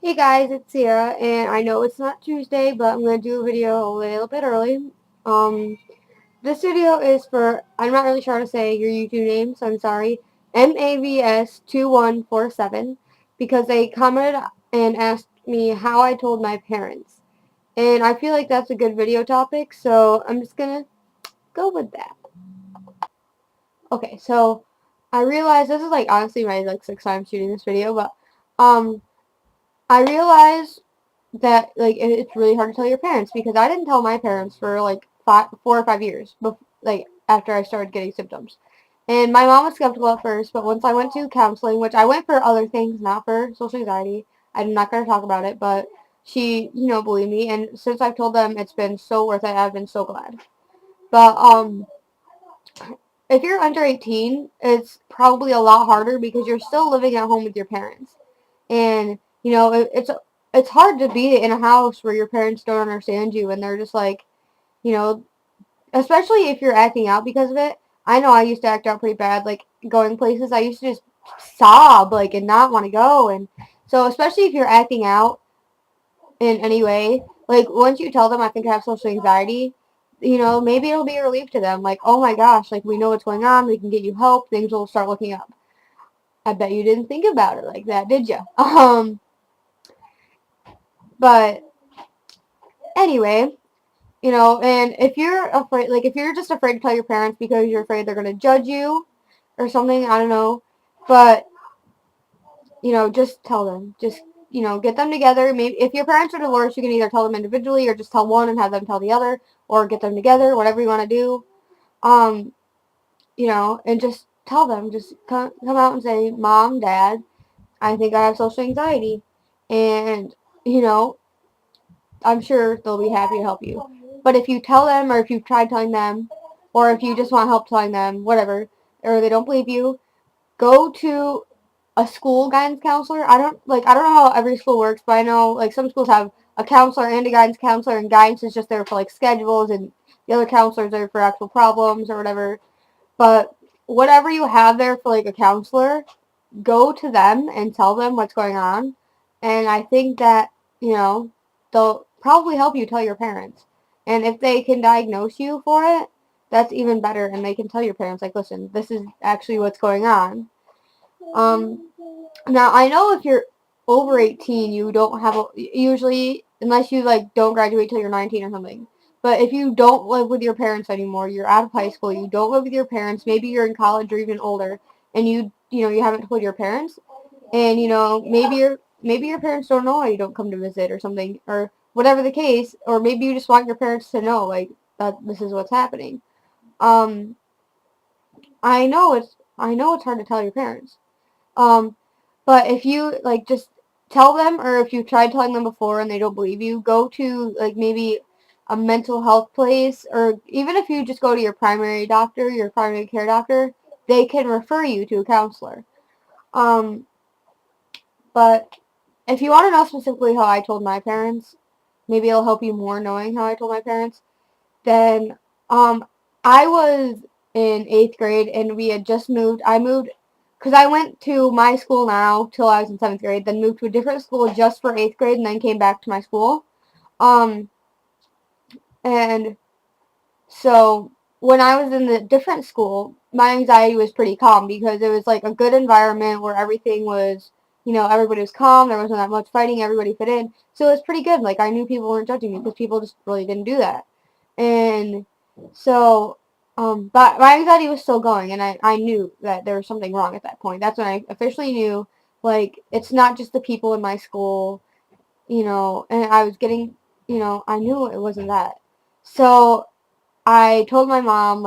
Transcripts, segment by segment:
Hey guys, it's Sierra, and I know it's not Tuesday, but I'm going to do a video a little bit early. Um, this video is for, I'm not really sure how to say your YouTube name, so I'm sorry, MAVS2147, because they commented and asked me how I told my parents. And I feel like that's a good video topic, so I'm just going to go with that. Okay, so I realized this is honestly my sixth time shooting this video, but I realized that it's really hard to tell your parents because I didn't tell my parents for 4 or 5 years after I started getting symptoms. And my mom was skeptical at first, but once I went to counseling, which I went for other things, not for social anxiety, I'm not going to talk about it, but she, believed me. And since I've told them, it's been so worth it. I've been so glad. But if you're under 18, it's probably a lot harder because you're still living at home with your parents. And, it's hard to be in a house where your parents don't understand you and they're just you know, especially if you're acting out because of it. I know I used to act out pretty bad, going places. I used to just sob, and not want to go. And so, especially if you're acting out in any way, once you tell them I think I have social anxiety, maybe it'll be a relief to them. Oh my gosh, we know what's going on. We can get you help. Things will start looking up. I bet you didn't think about it like that, did you? But anyway, and if you're afraid, if you're just afraid to tell your parents because you're afraid they're going to judge you or something, I don't know. But, just tell them. Just, get them together. Maybe if your parents are divorced, you can either tell them individually or just tell one and have them tell the other or get them together, whatever you want to do. Um, and just tell them. Just come out and say, Mom, Dad, I think I have social anxiety. And, you know, I'm sure they'll be happy to help you. But if you tell them, or if you've tried telling them, or if you just want help telling them, whatever, or they don't believe you, go to a school guidance counselor. I don't know how every school works, but I know some schools have a counselor and a guidance counselor, and guidance is just there for schedules, and the other counselors are for actual problems or whatever. But whatever you have there for a counselor, go to them and tell them what's going on. And I think that, they'll probably help you tell your parents. And if they can diagnose you for it, that's even better. And they can tell your parents, listen, this is actually what's going on. Now, I know if you're over 18, you don't have, usually, unless you, don't graduate till you're 19 or something. But if you don't live with your parents anymore, you're out of high school, you don't live with your parents, maybe you're in college or even older, and you haven't told your parents, and, maybe your parents don't know why you don't come to visit or something, or whatever the case, or maybe you just want your parents to know, that this is what's happening. Um, I know it's hard to tell your parents. Um, but if you just tell them, or if you've tried telling them before and they don't believe you, go to maybe a mental health place, or even if you just go to your primary doctor, your primary care doctor, they can refer you to a counselor. Um, but if you want to know specifically how I told my parents, maybe it'll help you more knowing how I told my parents. Then, I was in 8th grade and we had just moved. I moved because I went to my school now till I was in 7th grade, then moved to a different school just for 8th grade, and then came back to my school. Um, and so when I was in the different school, my anxiety was pretty calm because it was a good environment where everything was, everybody was calm. There wasn't that much fighting. Everybody fit in. So it was pretty good. I knew people weren't judging me because people just really didn't do that. And so, but my anxiety was still going, and I knew that there was something wrong at that point. That's when I officially knew, it's not just the people in my school, and I was getting, I knew it wasn't that. So I told my mom,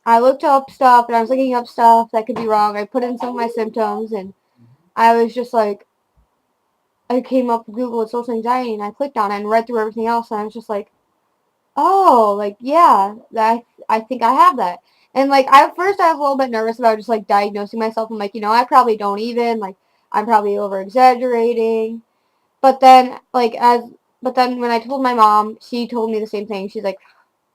I looked up stuff, and I was looking up stuff that could be wrong. I put in some of my symptoms, and I was just I came up with Google social anxiety, and I clicked on it and read through everything else, and I was just oh, yeah, I think I have that. And at first I was a little bit nervous about just diagnosing myself. I'm I probably don't even, I'm probably over exaggerating. But then but then when I told my mom, she told me the same thing. She's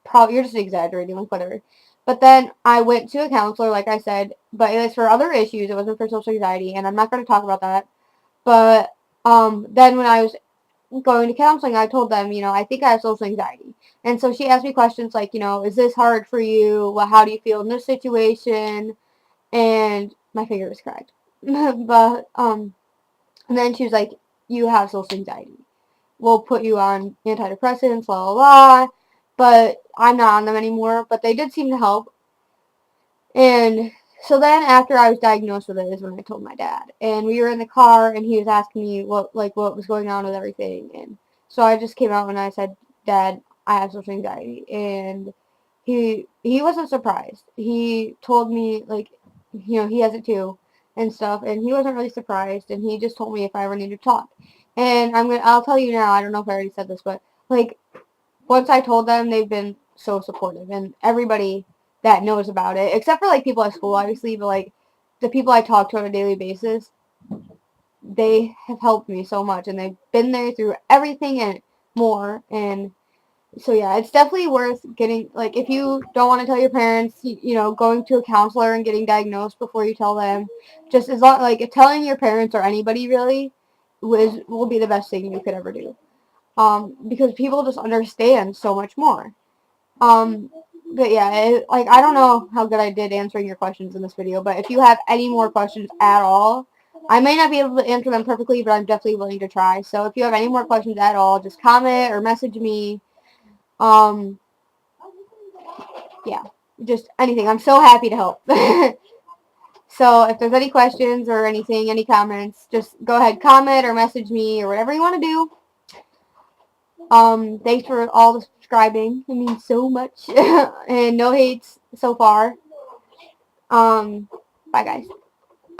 probably you're just exaggerating, whatever. But then I went to a counselor, like I said, but it was for other issues. It wasn't for social anxiety, and I'm not going to talk about that. But Then when I was going to counseling, I told them, I think I have social anxiety. And so she asked me questions like, is this hard for you? Well, how do you feel in this situation? And my finger was cracked. But, and then she was like, you have social anxiety. We'll put you on antidepressants, blah, blah, blah. But I'm not on them anymore. But they did seem to help. And so then after I was diagnosed with it is when I told my dad. And we were in the car and he was asking me what was going on with everything. And so I just came out and I said, Dad, I have social anxiety. And he wasn't surprised. He told me he has it too and stuff, and he wasn't really surprised, and he just told me if I ever need to talk. And I'll tell you now, I don't know if I already said this, but once I told them, they've been so supportive, and everybody that knows about it, except for people at school, obviously, but the people I talk to on a daily basis, they have helped me so much, and they've been there through everything and more. And so yeah, it's definitely worth getting, if you don't want to tell your parents, going to a counselor and getting diagnosed before you tell them. Just as long, telling your parents or anybody really will be the best thing you could ever do. Because people just understand so much more. But yeah, I don't know how good I did answering your questions in this video, but if you have any more questions at all, I may not be able to answer them perfectly, but I'm definitely willing to try. So if you have any more questions at all, just comment or message me. Um, yeah, just anything. I'm so happy to help. So if there's any questions or anything, any comments, just go ahead, comment or message me or whatever you want to do. Thanks for all the subscribing. It means so much. And no hates so far. Bye guys.